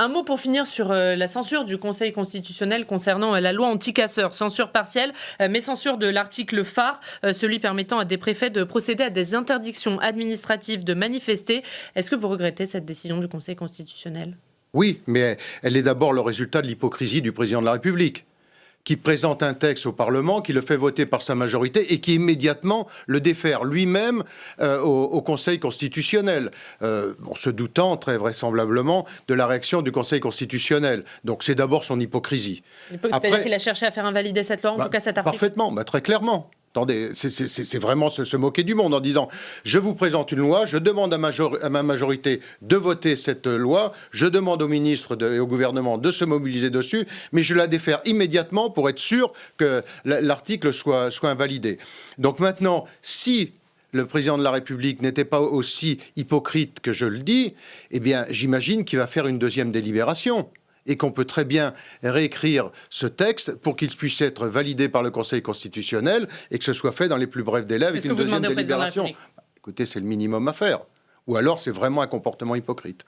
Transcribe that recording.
Un mot pour finir sur la censure du Conseil constitutionnel concernant la loi anti-casseurs. Censure partielle, mais censure de l'article phare, celui permettant à des préfets de procéder à des interdictions administratives de manifester. Est-ce que vous regrettez cette décision du Conseil constitutionnel ? Oui, mais elle est d'abord le résultat de l'hypocrisie du président de la République, qui présente un texte au Parlement, qui le fait voter par sa majorité et qui immédiatement le défère lui-même au Conseil constitutionnel, en se doutant très vraisemblablement de la réaction du Conseil constitutionnel. Donc c'est d'abord son hypocrisie. C'est-à-dire qu'il a cherché à faire invalider cette loi, en tout cas cet article. Parfaitement, très clairement. Attendez, c'est vraiment se moquer du monde en disant « Je vous présente une loi, je demande à ma majorité de voter cette loi, je demande au ministre et au gouvernement de se mobiliser dessus, mais je la défère immédiatement pour être sûr que l'article soit invalidé. » Donc maintenant, si le président de la République n'était pas aussi hypocrite que je le dis, eh bien, j'imagine qu'il va faire une deuxième délibération. Et qu'on peut très bien réécrire ce texte pour qu'il puisse être validé par le Conseil constitutionnel et que ce soit fait dans les plus brefs délais avec une deuxième délibération. Écoutez, c'est le minimum à faire. Ou alors, c'est vraiment un comportement hypocrite.